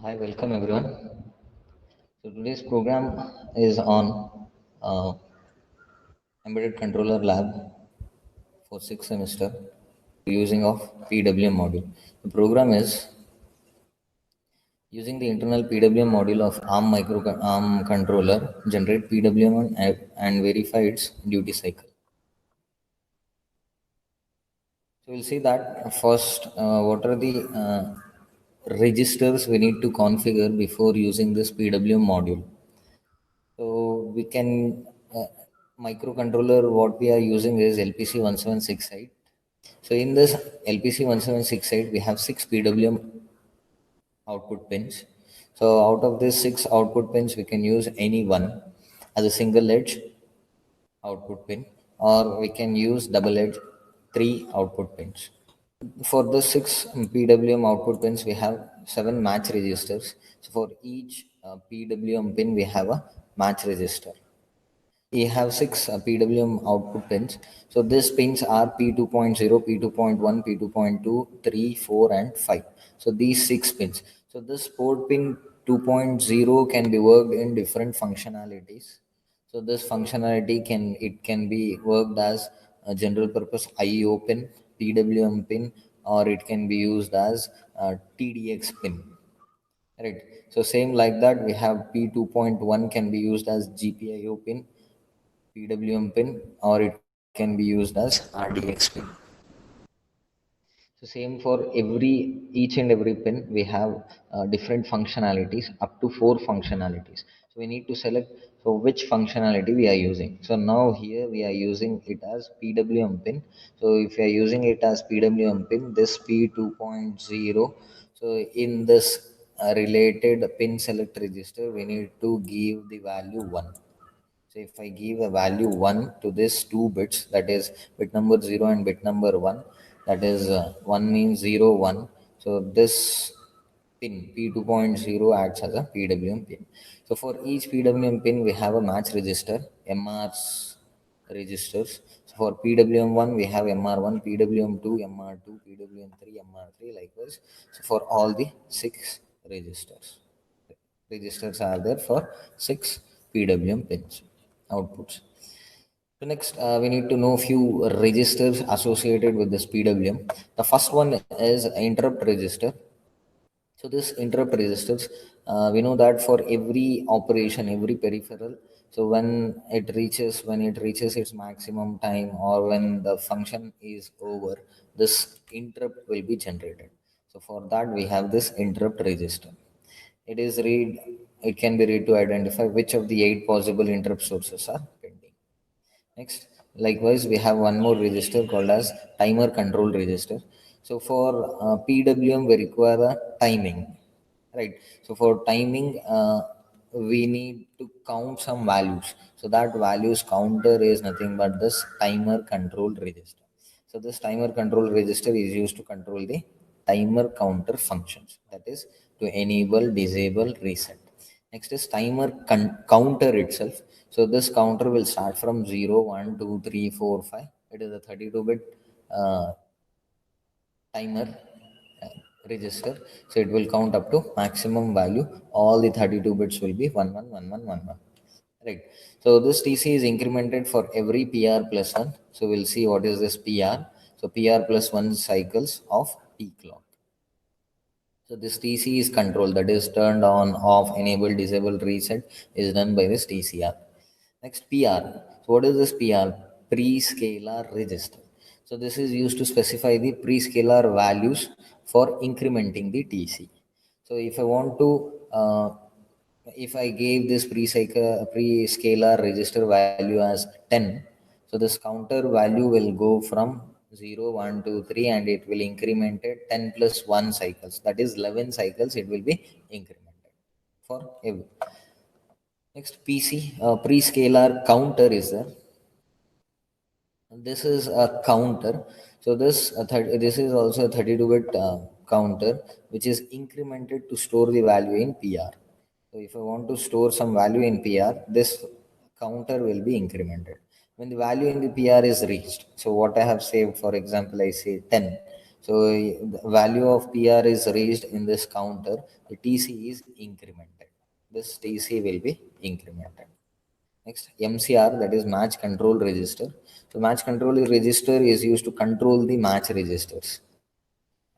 Hi, welcome everyone. So today's program is on uh, Embedded Controller Lab for sixth semester using of PWM module. The program is using the internal PWM module of ARM controller generate PWM and verify its duty cycle. So we'll see that first. What are the registers we need to configure before using this PWM module? So we can microcontroller what we are using is LPC 1768. So in this LPC 1768 we have 6 PWM output pins. So out of these 6 output pins we can use any one as a single edge output pin, or we can use double edge 3 output pins. For the 6 PWM output pins we have 7 match registers. So for each PWM pin we have a match register. We have 6 PWM output pins. So these pins are P2.0, P2.1, P2.2, 3, 4, and 5. So these 6 pins. So this port pin 2.0 can be worked in different functionalities. So this functionality can be worked as a general purpose IO pin, PWM pin, or it can be used as a TDX pin. Right. So same like that, we have P2.1 can be used as GPIO pin, PWM pin, or it can be used as RDX pin. So same for each and every pin, we have different functionalities, up to 4 functionalities. So we need to select so which functionality we are using. So now here we are using it as PWM pin. So if you are using it as PWM pin, this P2.0. So in this related pin select register, we need to give the value 1. So if I give a value 1 to this 2 bits, that is bit number 0 and bit number 1, that is 1 means 0, 1. So this pin P2.0 acts as a PWM pin. So for each PWM pin, we have a match register, MRs registers. So for PWM1, we have MR1, PWM2, MR2, PWM3, MR3, likewise. So for all the 6 registers are there for 6 PWM pins outputs. So next, we need to know few registers associated with this PWM. The first one is interrupt register. So this interrupt registers, we know that for every operation, every peripheral, so when it reaches its maximum time, or when the function is over, this interrupt will be generated. So for that we have this interrupt register. It is read. It can be read to identify which of the 8 possible interrupt sources are pending. Next, likewise, we have one more register called as timer control register. So for PWM, we require a timing, right? So for timing, we need to count some values. So that values counter is nothing but this timer control register. So this timer control register is used to control the timer counter functions. That is to enable, disable, reset. Next is timer counter itself. So this counter will start from 0, 1, 2, 3, 4, 5. It is a 32-bit timer register. So it will count up to maximum value. All the 32 bits will be 1, 1, 1, 1, 1, 1. Right. So this TC is incremented for every PR plus 1. So we'll see what is this PR. So PR plus 1 cycles of T clock. So this TC is controlled, that is turned on, off, enable, disable, reset is done by this TCR. Next PR. So what is this PR? Pre-scalar register. So this is used to specify the pre-scalar values for incrementing the TC. So if I want to, if I gave this pre-scalar register value as 10, so this counter value will go from 0, 1, 2, 3, and it will increment it 10 plus 1 cycles. That is 11 cycles it will be incremented for every. Next PC, pre-scalar counter is there. And this is a counter. So this is also a 32-bit counter which is incremented to store the value in PR. So if I want to store some value in PR, this counter will be incremented. When the value in the PR is reached, so what I have saved, for example, I say 10. So the value of PR is raised in this counter, the TC is incremented. This TC will be incremented. Next, MCR, that is match control register. So match control register is used to control the match registers.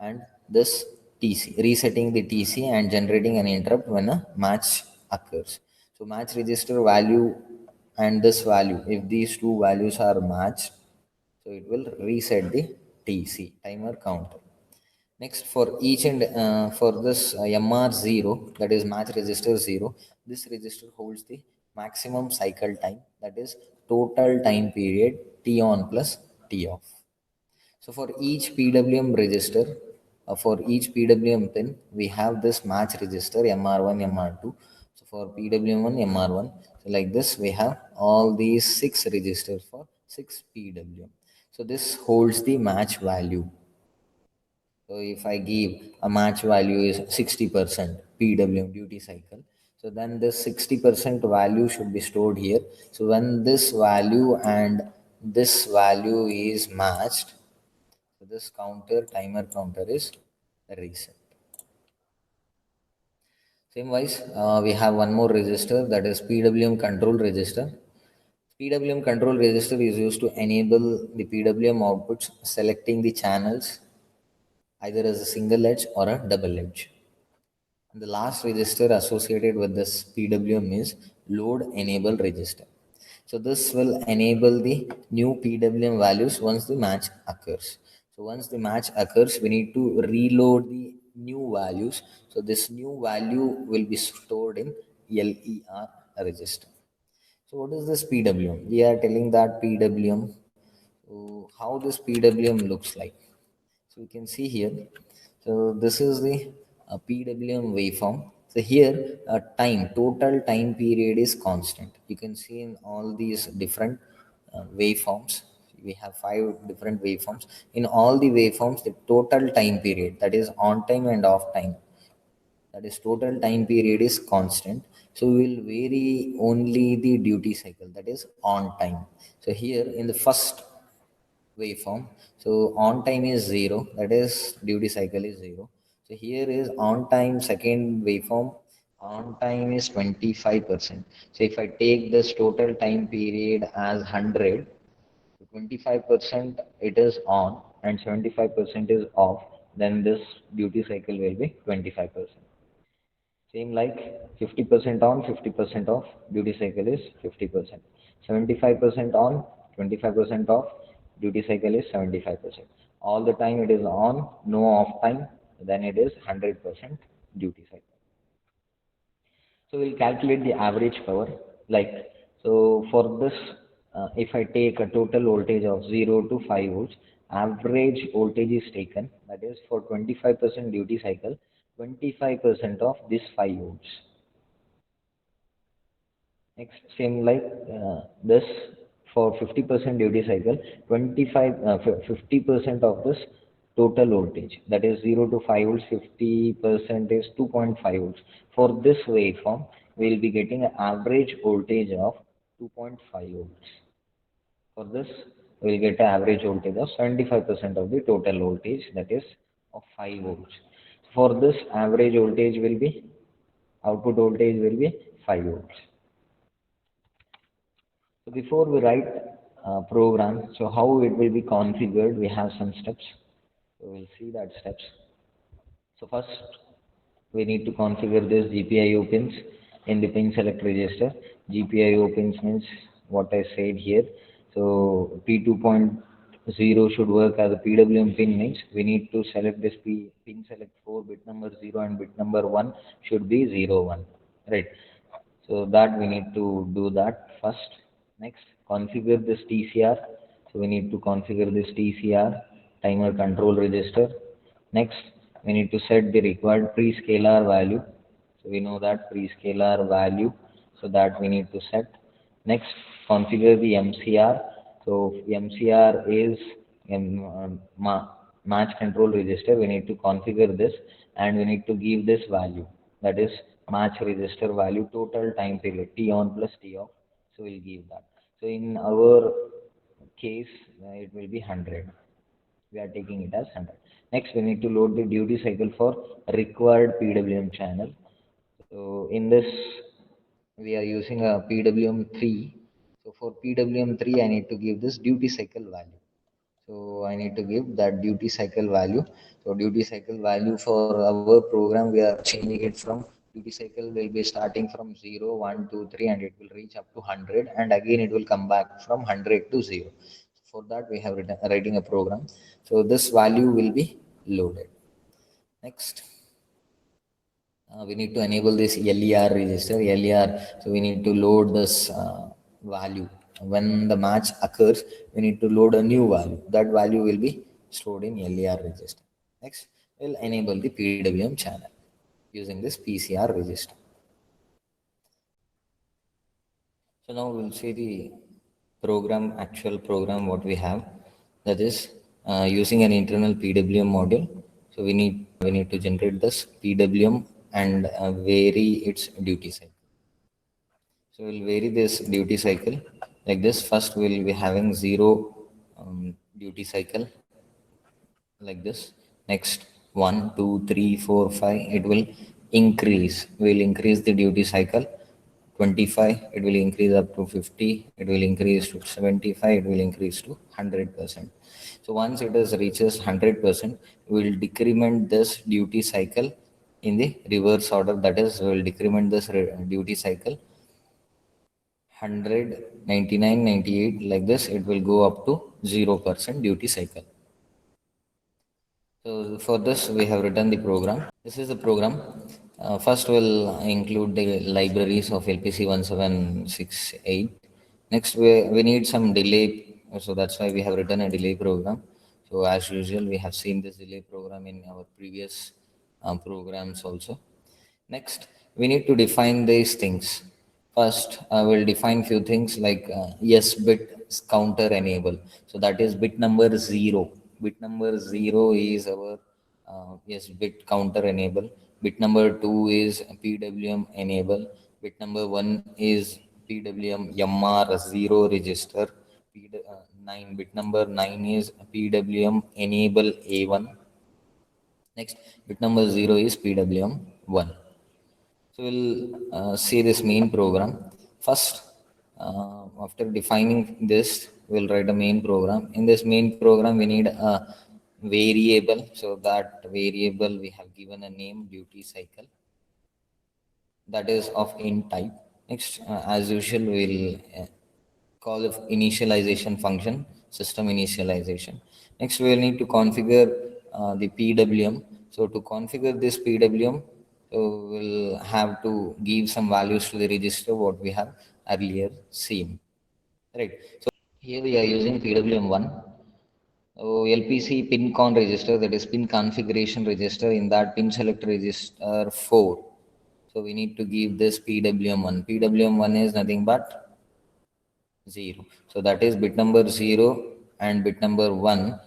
And this TC, resetting the TC and generating an interrupt when a match occurs. So match register value and this value, if these two values are matched, so it will reset the TC, timer counter. Next, for each and for this MR0, that is match register 0, this register holds the maximum cycle time, that is total time period T on plus T off. So for each PWM register, for each PWM pin, we have this match register MR1, MR2. So for PWM1, MR1, so like this, we have all these 6 registers for 6 PWM. So this holds the match value. So if I give a match value is 60% PWM duty cycle, so then this 60% value should be stored here. So when this value and this value is matched, so this timer counter is reset. Same wise, we have one more register, that is PWM control register. PWM control register is used to enable the PWM outputs selecting the channels either as a single edge or a double edge. And the last register associated with this PWM is load enable register. So this will enable the new PWM values once the match occurs. So once the match occurs, we need to reload the new values. So this new value will be stored in LER register. So what is this PWM? We are telling that PWM. So how this PWM looks like? So you can see here. So this is the PWM waveform. So here total time period is constant. You can see in all these different waveforms. We have 5 different waveforms. In all the waveforms, the total time period, that is on time and off time, that is total time period is constant. So we will vary only the duty cycle, that is on time. So here in the first waveform, so on time is 0, that is duty cycle is 0. So here is on time second waveform, on time is 25%. So if I take this total time period as 100, 25% it is on and 75% is off, then this duty cycle will be 25%. Same like 50% on, 50% off, duty cycle is 50%. 75% on, 25% off, duty cycle is 75%. All the time it is on, no off time, then it is 100% duty cycle. So we'll calculate the average power. Like, so for this, if I take a total voltage of 0 to 5 volts, average voltage is taken. That is for 25% duty cycle, 25% of this 5 volts. Next, same like this for 50% duty cycle, 50% of this total voltage, that is 0 to 5 volts, 50% is 2.5 volts. For this waveform, we will be getting an average voltage of 2.5 volts. For this, we will get an average voltage of 75% of the total voltage, that is of 5 volts. For this, average voltage will be, output voltage will be 5 volts. So before we write program, so how it will be configured, we have some steps. So we'll see that steps. So first, we need to configure this GPIO pins in the pin select register. GPIO pins means what I said here. So P2.0 should work as a PWM pin means we need to select this pin select 4 bit number 0 and bit number 1 should be 0 1, right? So that we need to do that first. Next, configure this TCR. So we need to configure this TCR, timer control register. Next, we need to set the required pre-scalar value. So we know that pre-scalar value, so that we need to set. Next, configure the MCR. So MCR is match control register. We need to configure this and we need to give this value, that is match register value total time period T on plus T off. So we'll give that. So in our case, it will be 100. We are taking it as 100. Next, we need to load the duty cycle for required PWM channel. So in this, we are using a PWM3. So for PWM3, I need to give this duty cycle value. So I need to give that duty cycle value. So duty cycle value for our program, we are changing it from duty cycle will be starting from 0, 1, 2, 3, and it will reach up to 100, and again it will come back from 100 to 0. For that, we have writing a program. So this value will be loaded. Next, we need to enable this LER register. LER, so we need to load this value. When the match occurs, we need to load a new value. That value will be stored in LER register. Next, we'll enable the PWM channel using this PCR register. So now we'll see the actual program what we have. That is using an internal PWM module. So we need to generate this PWM and vary its duty cycle. So we'll vary this duty cycle like this. First we'll be having zero duty cycle like this. Next, 1, 2, 3, 4, 5, it will increase. We'll increase the duty cycle. 25, it will increase up to 50, it will increase to 75, it will increase to 100%. So once it is reaches 100%, we will decrement this duty cycle in the reverse order. That is, we will decrement this duty cycle 100, 99, 98, like this. It will go up to 0% duty cycle. So for this, we have written the program. This is the program. First, we'll include the libraries of LPC 1768. Next, we need some delay. So that's why we have written a delay program. So as usual, we have seen this delay program in our previous programs also. Next, we need to define these things. First, I will define few things like yes bit counter enable. So that is bit number 0. Bit number 0 is our yes bit counter enable. Bit number 2 is PWM enable. Bit number 1 is PWM MR0 register. 9 bit number 9 is PWM enable A1. Next, bit number 0 is PWM1. So we'll see this main program. First, after defining this, we'll write a main program. In this main program, we need a variable. So that variable, we have given a name duty cycle. That is of int type. Next, as usual, we'll call of initialization function, system initialization. Next, we will need to configure the PWM. So to configure this PWM, so we'll have to give some values to the register what we have earlier seen. Right. So here we are using PWM1. So LPC pin con register, that is pin configuration register. In that pin select register 4. So we need to give this PWM1. PWM1 is nothing but 0. So that is bit number 0 and bit number 1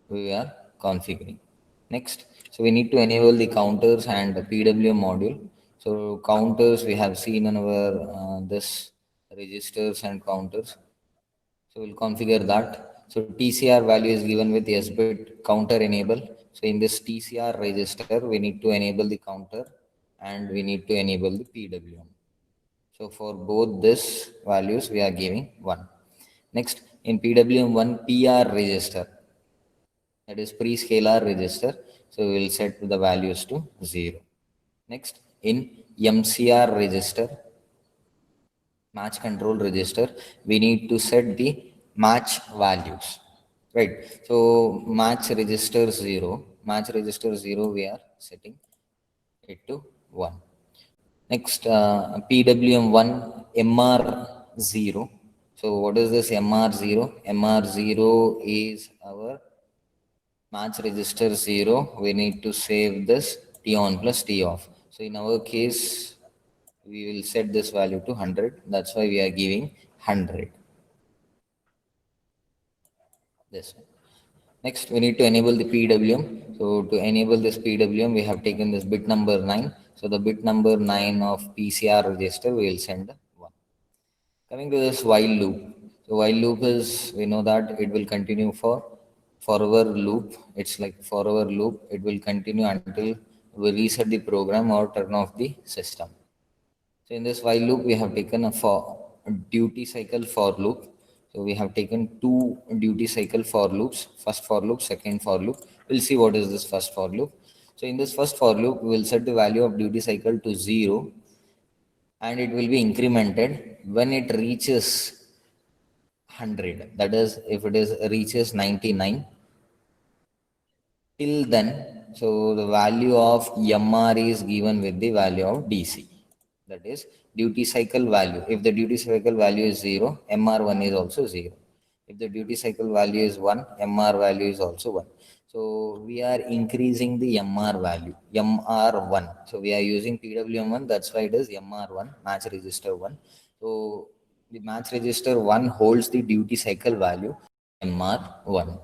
we are configuring. Next, so we need to enable the counters and the PWM module. So counters we have seen in our this registers and counters. So we'll configure that. So TCR value is given with S bit counter enable. So in this TCR register, we need to enable the counter and we need to enable the PWM. So for both this values, we are giving 1. Next, in PWM1 PR register, that is pre-scalar register, so we will set the values to 0. Next, in MCR register, match control register, we need to set the match values. Right. So match register 0, we are setting it to 1. Next, PWM1 MR0. So what is this MR0? MR0 is our match register 0. We need to save this T on plus T off. So in our case, we will set this value to 100. That's why we are giving 100. This one. Next, we need to enable the PWM. So to enable this PWM, we have taken this bit number 9. So the bit number 9 of PCR register, we will send 1. Coming to this while loop. So while loop is, we know that it will continue for forever loop. It's like forever loop. It will continue until we reset the program or turn off the system. So in this while loop, we have taken a duty cycle for loop. So we have taken two duty cycle for loops, first for loop, second for loop. We'll see what is this first for loop. So in this first for loop, we will set the value of duty cycle to 0, and it will be incremented when it reaches 100. That is, if it is reaches 99, till then, so the value of MR is given with the value of DC. That is duty cycle value. If the duty cycle value is 0, MR1 is also 0. If the duty cycle value is 1, MR value is also 1. So we are increasing the MR value, MR1. So we are using PWM1, that's why it is MR1, match register 1. So the match register 1 holds the duty cycle value MR1.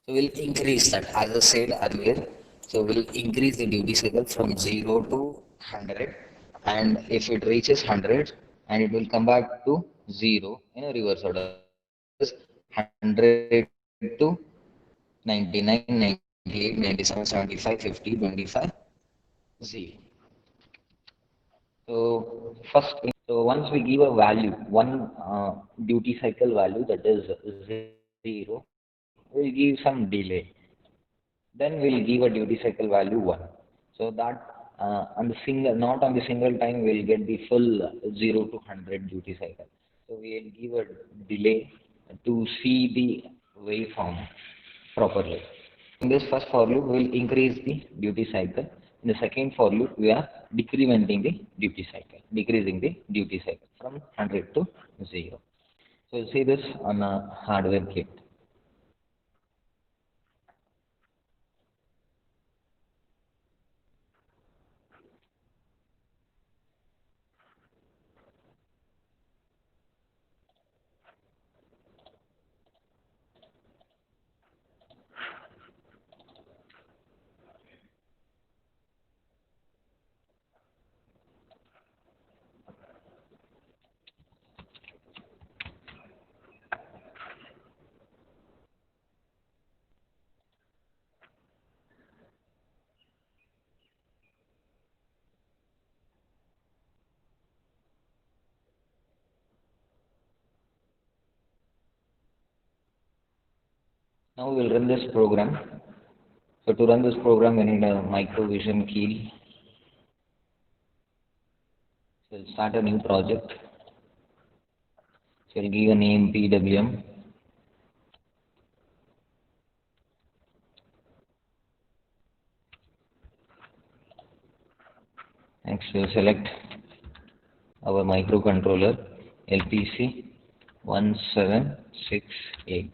So we'll increase that, as I said earlier. So we'll increase the duty cycle from 0 to 100, and if it reaches 100, and it will come back to 0 in a reverse order. That is 100 to 99, 98, 97, 75, 50, 25, 0. So first, so once we give a value, one duty cycle value, that is 0, we'll give some delay. Then we'll give a duty cycle value 1. So that on the single, not on the single time, we'll get the full 0 to 100 duty cycle. So we'll give a delay to see the waveform properly. In this first for loop, we'll increase the duty cycle. In the second for loop, we are decrementing the duty cycle, decreasing the duty cycle from 100 to 0. So you'll see this on a hardware kit. Now we'll run this program. So to run this program, we need a microvision key. So we'll start a new project. So we'll give a name PWM. Next we'll select our microcontroller LPC 1768.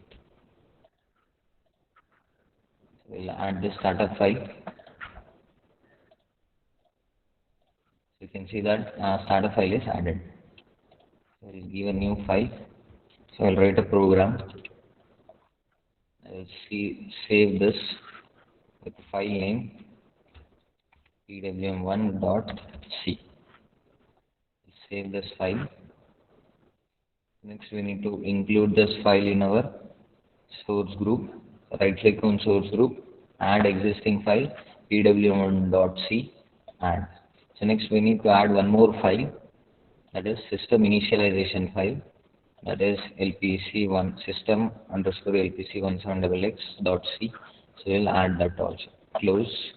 We'll add the startup file. You can see that startup file is added. So we'll give a new file. So I'll write a program. I'll save this with the file name pwm1.c. Save this file. Next we need to include this file in our source group. Right click on source group, add existing file pwm1.c, add. So next we need to add one more file, that is system initialization file, that is lpc1 system underscore lpc17xx.c. So we'll add that also. Close.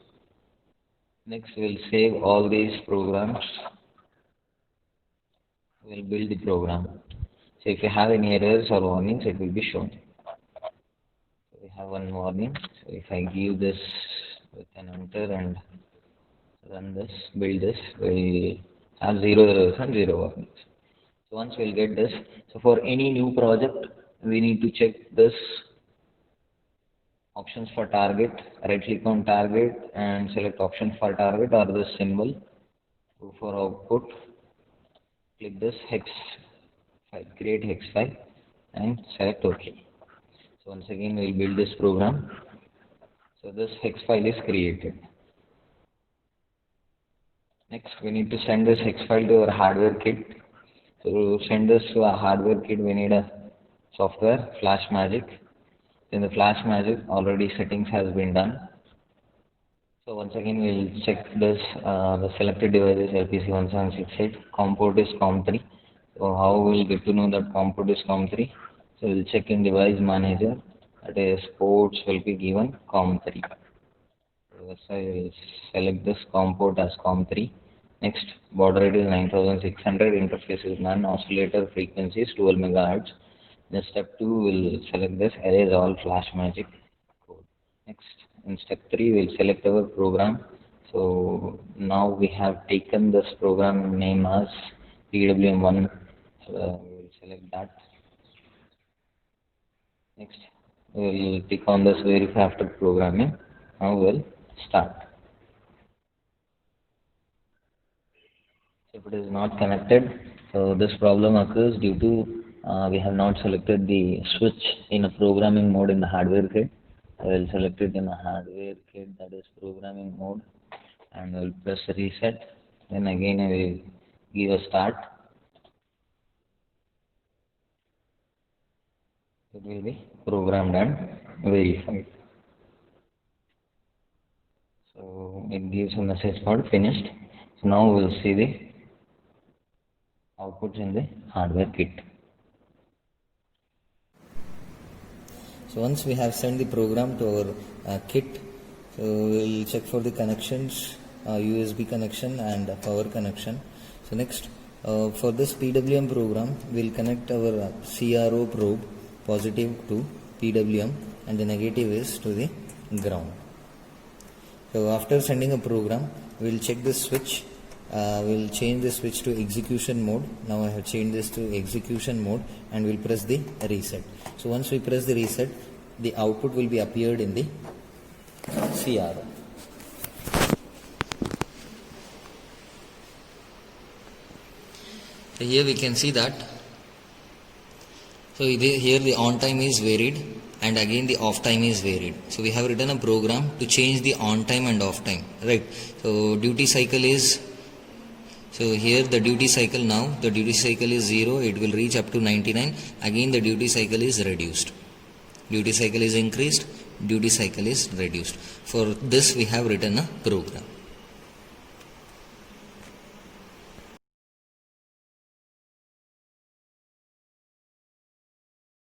Next we'll save all these programs. We'll build the program. So if you have any errors or warnings, it will be shown. So we have one warning. So if I give this with an enter and run this, build this, we have 0 errors and 0 warnings. So once we'll get this, so for any new project, we need to check this options for target, right click on target and select option for target or this symbol. Go for output, click this hex file, create hex file and select OK. So once again we'll build this program. So this hex file is created. Next we need to send this hex file to our hardware kit. So to send this to our hardware kit, we need a software FlashMagic. In the flash magic, already settings has been done. So once again, we'll check this. The selected device is LPC1768. COM port is COM3. So how we'll get to know that COM port is COM3? So we'll check in device manager. That is ports will be given COM3. So I will select this COM port as COM3. Next, baud rate is 9600. Interface is none. Oscillator frequency is 12 megahertz. Then step 2, we'll select this erase all flash magic code. Next, in step 3, we'll select our program. So now we have taken this program name as PWM1. So we'll select that. Next, we'll click on this verify after programming. Now we'll start. If it is not connected, so this problem occurs due to we have not selected the switch in a programming mode in the hardware kit. I will select it in a hardware kit, that is programming mode, and I will press reset. Then again I will give a start. It will be programmed and verified. So it gives a message called finished. So now we will see the outputs in the hardware kit. So once we have sent the program to our kit, so we'll check for the connections, USB connection and power connection. So next, for this PWM program, we'll connect our CRO probe positive to PWM and the negative is to the ground. So after sending a program, we'll check the switch. We'll change the switch to execution mode. Now I have changed this to execution mode and we'll press the reset. So once we press the reset, the output will be appeared in the CRO. So here we can see that. So here the on time is varied and again the off time is varied. So we have written a program to change the on time and off time, right? So duty cycle is, so here the duty cycle now, the duty cycle is 0, it will reach up to 99. Again the duty cycle is reduced. Duty cycle is increased, duty cycle is reduced. For this we have written a program.